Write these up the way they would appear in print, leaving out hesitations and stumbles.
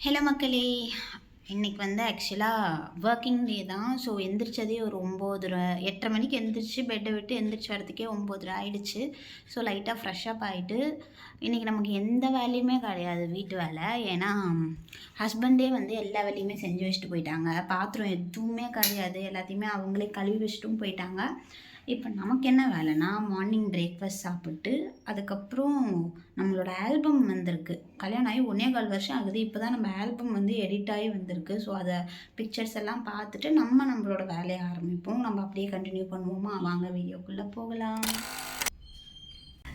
Hello மக்களே, இன்றைக்கி வந்து ஆக்சுவலாக ஒர்க்கிங் டே தான். ஸோ எந்திரிச்சதே ஒரு 9:30 8:30 மணிக்கு எந்திரிச்சு பெட்டை விட்டு எந்திரிச்சு வரதுக்கே 9:30 ஆகிடுச்சு. ஸோ லைட்டாக ஃப்ரெஷ்ஷப் ஆகிட்டு இன்றைக்கி நமக்கு எந்த வேலையுமே கிடையாது வீட்டு வேலை. ஏன்னா ஹஸ்பண்டே வந்து எல்லா வேலையுமே செஞ்சு வச்சுட்டு போயிட்டாங்க. பாத்திரம் எதுவுமே கிடையாது, எல்லாத்தையுமே அவங்களே கழுவி வச்சுட்டும் போயிட்டாங்க. இப்போ நமக்கு என்ன வேலைன்னா, மார்னிங் பிரேக்ஃபாஸ்ட் சாப்பிட்டு அதுக்கப்புறம் நம்மளோட ஆல்பம் வந்திருக்கு. கல்யாணம் ஆகி 1.25 வருஷம் ஆகுது. இப்போ தான் நம்ம ஆல்பம் வந்து எடிட் ஆகி வந்திருக்கு. ஸோ அதை பிக்சர்ஸ் எல்லாம் பார்த்துட்டு நம்மளோட வேலையை ஆரம்பிப்போம். நம்ம அப்படியே கண்டினியூ பண்ணுவோமா? வாங்க வீடியோக்குள்ளே போகலாம்.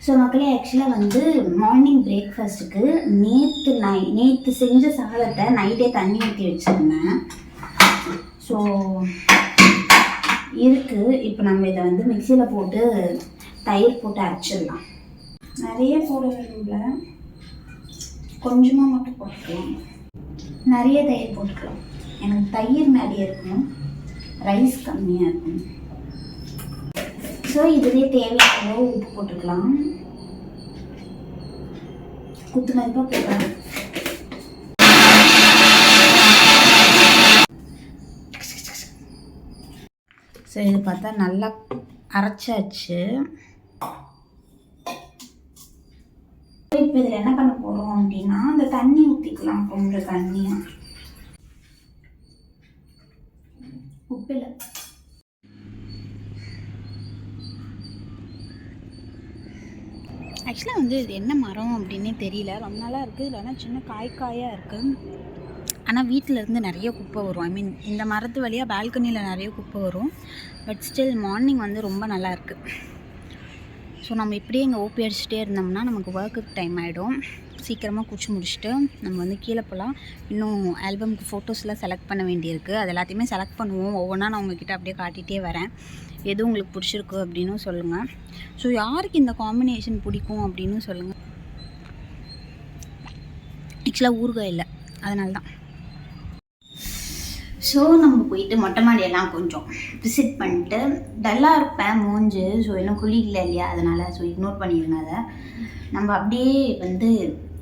ஸோ மக்களே, ஆக்சுவலாக வந்து மார்னிங் பிரேக்ஃபாஸ்ட்டுக்கு நேற்று செஞ்ச சாதத்தை நைட்டே தண்ணி ஊற்றி வச்சுருந்தேன். ஸோ இருக்குது. இப்போ நம்ம இதை வந்து மிக்சியில் போட்டு தயிர் போட்டு அரைச்சிடலாம். நிறைய போட வேணும்ல, கொஞ்சமாக மட்டும் போட்டுக்கலாம். நிறைய தயிர் போட்டுக்கலாம். எனக்கு தயிர் நிறைய இருக்கணும், ரைஸ் கம்மியாக இருக்கணும். ஸோ இதுலேயே தேவையான உப்பு போட்டுக்கலாம். குத்து மதிப்பாக போட்டுக்கலாம். ஸோ இது பார்த்தா நல்லா அரைச்சாச்சு. இப்போ இதில் என்ன பண்ண போகிறோம் அப்படின்னா, அந்த தண்ணி ஊற்றிக்கலாம். கொஞ்சம் தண்ணியாக உப்பில் ஆக்சுவலாக வந்து இது என்ன மரம் அப்படின்னே தெரியல. ரொம்ப நாளாக இருக்குது. இல்லைன்னா சின்ன காயாக இருக்குது. ஆனால் வீட்டில் இருந்து நிறைய குப்பை வரும். ஐ மீன் இந்த மரத்து வழியாக பால்கனியில் நிறைய குப்பை வரும். பட் ஸ்டில் மார்னிங் வந்து ரொம்ப நல்லா இருக்குது. ஸோ நம்ம இப்படியே இங்கே ஓபி அடிச்சுட்டே இருந்தோம்னா நமக்கு ஒர்க்குக்கு டைம் ஆகிடும். சீக்கிரமாக குச்சி முடிச்சுட்டு நம்ம வந்து கீழே போகலாம். இன்னும் ஆல்பம்க்கு ஃபோட்டோஸ்லாம் செலக்ட் பண்ண வேண்டியிருக்கு. அது எல்லாத்தையுமே செலக்ட் பண்ணுவோம். ஒவ்வொன்றா நான் உங்ககிட்ட அப்படியே காட்டிகிட்டே வரேன். எது உங்களுக்கு பிடிச்சிருக்கு அப்படின்னு சொல்லுங்கள். ஸோ யாருக்கு இந்த காம்பினேஷன் பிடிக்கும் அப்படின்னு சொல்லுங்கள். ஆக்சுவலாக ஊறுகாய் இல்லை, அதனால தான். ஸோ நம்ம போயிட்டு மொட்டை மாடியெல்லாம் கொஞ்சம் விசிட் பண்ணிட்டு, டல்லாக இருப்பேன் மூஞ்சு. ஸோ இன்னும் குளிக்கல இல்லையா, அதனால் ஸோ இக்னோர் பண்ணிடுங்க அதை. நம்ம அப்படியே வந்து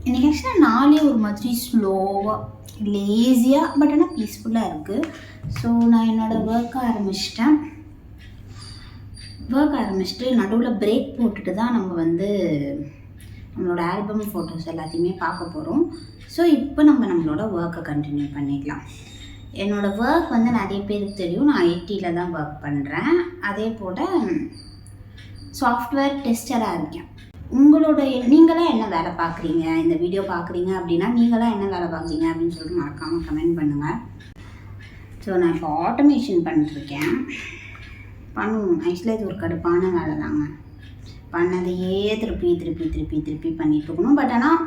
இன்றைக்கி ஆக்சுவலாக நாளே ஒரு மாதிரி ஸ்லோவாக லேசியாக பட் ஆனால் பீஸ்ஃபுல்லாக இருக்குது. ஸோ நான் என்னோடய ஒர்க் ஆரம்பிச்சிட்டு நடுவில் பிரேக் போட்டுட்டு தான் நம்ம வந்து நம்மளோட ஆல்பம் ஃபோட்டோஸ் எல்லாத்தையுமே பார்க்க போகிறோம். ஸோ இப்போ நம்மளோட ஒர்க்கை கண்டினியூ பண்ணிக்கலாம். என்னோடய ஒர்க் வந்து நிறைய பேருக்கு தெரியும். நான் ஐடியில் தான் ஒர்க் பண்ணுறேன். அதே போல் சாஃப்ட்வேர் டெஸ்டராக இருக்கேன். நீங்களாம் என்ன வேலை பார்க்குறீங்க, இந்த வீடியோ பார்க்குறீங்க அப்படின்னா நீங்களாம் என்ன வேலை பார்க்குறீங்க அப்படின்னு சொல்லிட்டு மறக்காமல் கமெண்ட் பண்ணுங்கள். ஸோ நான் இப்போ ஆட்டோமேஷன் பண்ணிட்டுருக்கேன். பண்ணுவோம். ஆக்சுவலாக இது ஒரு கடுப்பான வேலை தாங்க. பண்ணதையே திருப்பி பண்ணிட்டு இருக்கணும். பட் ஆனால்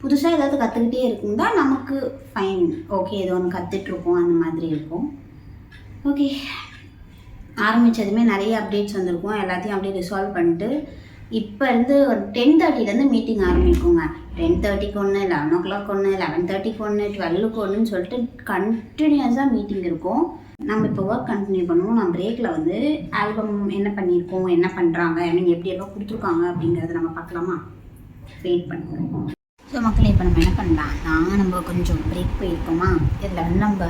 புதுசாக ஏதாவது கற்றுக்கிட்டே இருக்குங்க தான் நமக்கு ஃபைன். ஓகே, ஏதோ ஒன்று கற்றுட்ருக்கோம் அந்த மாதிரி இருக்கும். ஓகே, ஆரம்பித்ததுமே நிறைய அப்டேட்ஸ் வந்திருக்கும். எல்லாத்தையும் அப்படியே ரிசால்வ் பண்ணிட்டு இப்போ இருந்து ஒரு 10:30 மீட்டிங் ஆரம்பிக்குங்க. 10:30க்கு ஒன்று, 11 o'clock ஒன்று, 11:30க்கு ஒன்று, 12க்கு ஒன்றுன்னு சொல்லிட்டு கண்டினியூஸாக மீட்டிங் இருக்கும். நம்ம இப்போ ஒர்க் கண்டினியூ பண்ணுவோம். நான் பிரேக்கில் வந்து ஆல்பம் என்ன பண்ணியிருக்கோம், என்ன பண்ணுறாங்க, ஐ மீன் எப்படி எல்லாம் கொடுத்துருக்காங்க அப்படிங்கிறத நம்ம பார்க்கலாமா? வெயிட் பண்ணுவோம். ஸோ மக்களே, இப்போ நம்ம என்ன பண்ணலாம்னா, நம்ம கொஞ்சம் பிரேக் போயிருக்கோமா, இதில் வந்து நம்ம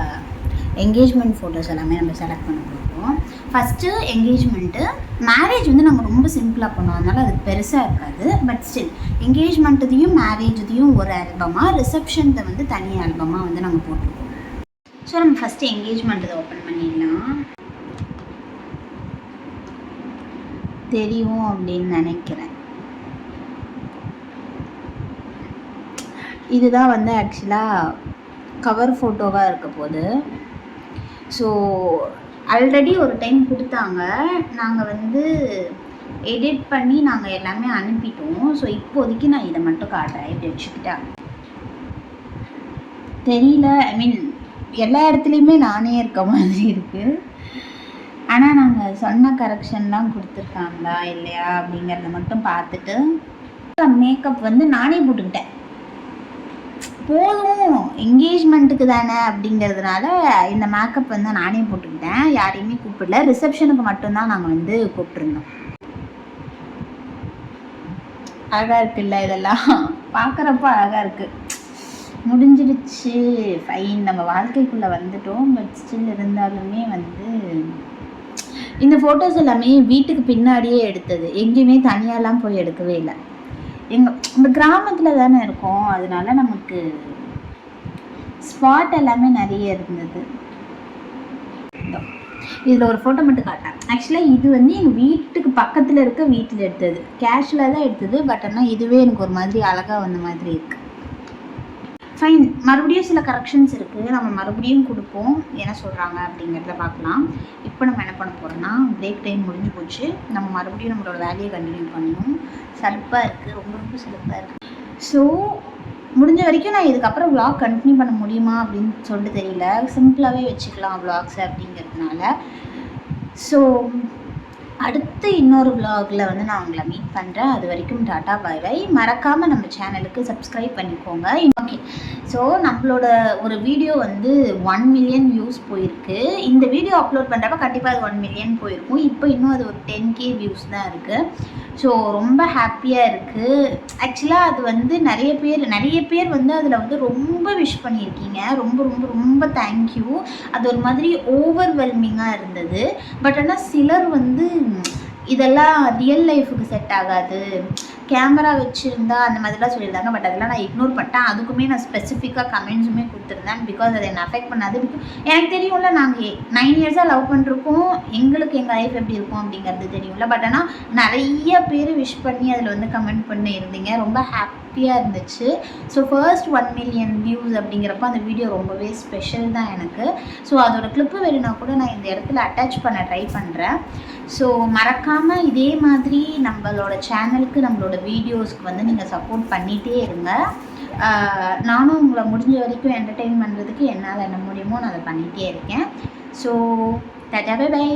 என்கேஜ்மெண்ட் ஃபோட்டோஸ் எல்லாமே நம்ம செலக்ட் பண்ண போகிறோம். ஃபஸ்ட்டு என்கேஜ்மெண்ட்டு, மேரேஜ் வந்து நம்ம ரொம்ப சிம்பிளாக பண்ணோம், அதனால் அது பெருசாக இருக்காது. பட் ஸ்டில் என்கேஜ்மெண்ட்டுதையும் மேரேஜுதையும் ஒரு ஆல்பமாக, ரிசப்ஷன்த்தை வந்து தனி ஆல்பமாக வந்து நம்ம போட்டிருக்கோம். ஸோ நம்ம ஃபஸ்ட்டு என்கேஜ்மெண்ட் இதை ஓப்பன் பண்ணிடலாம். தெரியும் அப்படின்னு நினைக்கிறேன். இதுதான் வந்து ஆக்சுவலாக கவர் ஃபோட்டோவாக இருக்க போகுது. ஸோ ஆல்ரெடி ஒரு டைம் கொடுத்தாங்க, நாங்கள் வந்து எடிட் பண்ணி நாங்கள் எல்லாமே அனுப்பிட்டோம். ஸோ இப்போதைக்கு நான் இதை மட்டும் காட்டுறேன். இப்படி வச்சுக்கிட்டா தெரியல, ஐ மீன் எல்லா இடத்துலையுமே நானே இருக்க மாதிரி இருக்குது. ஆனால் நாங்கள் சொன்ன கரெக்ஷன்லாம் கொடுத்துருக்காங்களா இல்லையா அப்படிங்கிறத மட்டும் பார்த்துட்டு மேக்கப் வந்து நானே போட்டுக்கிட்டேன். போதும், என்கேஜ்மெண்ட்டுக்கு தானே அப்படிங்கிறதுனால இந்த மேக்கப் வந்து நானே போட்டுக்கிட்டேன். யாரையுமே கூப்பிடல. ரிசப்ஷனுக்கு மட்டும்தான் நாங்கள் வந்து கூப்பிட்டுருந்தோம். அழகாக இருக்குல்ல, இதெல்லாம் பார்க்குறப்ப அழகாக இருக்குது. முடிஞ்சிடுச்சு, ஃபைன், நம்ம வாழ்க்கைக்குள்ளே வந்துட்டோம். பட் ஸ்டில் இருந்தாலுமே வந்து இந்த ஃபோட்டோஸ் எல்லாமே வீட்டுக்கு பின்னாடியே எடுத்தது, எங்கேயுமே தனியாலாம் போய் எடுக்கவே இல்லை. நம்ம கிராமத்தில் தானே இருக்கோம், அதனால நமக்கு ஸ்பாட் எல்லாமே நிறைய இருந்தது. இதில் ஒரு ஃபோட்டோ மட்டும் காட்டேன். ஆக்சுவலாக இது வந்து எங்கள் வீட்டுக்கு பக்கத்தில் இருக்க வீட்டில் எடுத்தது, கேஷுவலாக தான் எடுத்தது. பட் ஆனால் இதுவே எனக்கு ஒரு மாதிரி அழகாக வந்த மாதிரி இருக்குது. ஃபைன், மறுபடியும் சில கரெக்ஷன்ஸ் இருக்குது, நம்ம மறுபடியும் கொடுப்போம், என்ன சொல்கிறாங்க அப்படிங்கிறத பார்க்கலாம். இப்போ நம்ம என்ன பண்ண போகிறோம்னா, பிரேக் டைம் முடிஞ்சு போச்சு, நம்ம மறுபடியும் நம்மளோட வேலையை கண்டினியூ பண்ணணும். சலுப்பாக இருக்குது, ரொம்ப ரொம்ப சலுப்பாக இருக்குது. ஸோ முடிஞ்ச வரைக்கும் நான் இதுக்கப்புறம் விளாக் கண்டினியூ பண்ண முடியுமா அப்படின்னு சொல்லிட்டு தெரியல. சிம்பிளாகவே வச்சுக்கலாம் விளாக்ஸை அப்படிங்கிறதுனால. ஸோ அடுத்து இன்னொரு விளாகில் வந்து நான் உங்களை மீட் பண்ணுறேன். அது வரைக்கும் டாட்டா பாய் பாய். மறக்காமல் நம்ம சேனலுக்கு சப்ஸ்கிரைப் பண்ணிக்கோங்க. ஓகே, ஸோ நம்மளோட ஒரு வீடியோ வந்து 1 மில்லியன் வியூஸ் போயிருக்கு. இந்த வீடியோ அப்லோட் பண்ணுறப்ப கண்டிப்பாக அது 1 மில்லியன் போயிருக்கும். இப்போ இன்னும் அது ஒரு 10K வியூஸ் தான் இருக்குது. ஸோ ரொம்ப ஹாப்பியாக இருக்குது. ஆக்சுவலாக அது வந்து நிறைய பேர் வந்து அதில் வந்து ரொம்ப விஷ் பண்ணியிருக்கீங்க. ரொம்ப ரொம்ப ரொம்ப தேங்க்யூ. அது ஒரு மாதிரி ஓவர்வெல்மிங்காக இருந்தது. பட் ஆனால் சிலர் வந்து இதெல்லாம் ரியல் லைஃபுக்கு செட் ஆகாது, கேமரா வச்சுருந்தா அந்த மாதிரிலாம் சொல்லியிருந்தாங்க. பட் அதெல்லாம் நான் இக்னோர் பண்ணிட்டேன். அதுக்குமே நான் ஸ்பெசிஃபிக்காக கமெண்ட்ஸுமே கொடுத்துருந்தேன். பிகாஸ் அதை என்னை அஃபெக்ட் பண்ணாது. எனக்கு தெரியும்ல, நாங்கள் 9 இயர்ஸாக லவ் பண்ணிருக்கோம், எங்களுக்கு எங்கள் லைஃப் எப்படி இருக்கும் அப்படிங்கிறது தெரியும்ல. பட் ஆனால் நிறைய பேர் விஷ் பண்ணி அதில் வந்து கமெண்ட் பண்ணி இருந்தீங்க. ரொம்ப ஹாப்பியாக இருந்துச்சு. ஸோ ஃபர்ஸ்ட் 1 மில்லியன் வியூஸ் அப்படிங்கிறப்ப அந்த வீடியோ ரொம்பவே ஸ்பெஷல் தான் எனக்கு. ஸோ அதோட கிளிப்பு வேணும்னா கூட நான் இந்த இடத்துல அட்டாச் பண்ண ட்ரை பண்ணுறேன். ஸோ மறக்காமல் இதே மாதிரி நம்மளோட சேனலுக்கு, நம்மளோட வீடியோஸ்க்கு வந்து நீங்கள் சப்போர்ட் பண்ணிகிட்டே இருங்க. நானும் உங்களை முடிஞ்ச வரைக்கும் என்டர்டெயின் பண்ணுறதுக்கு என்னால் என்ன முடியுமோ நான் அதை பண்ணிகிட்டே இருக்கேன். So tata bye by.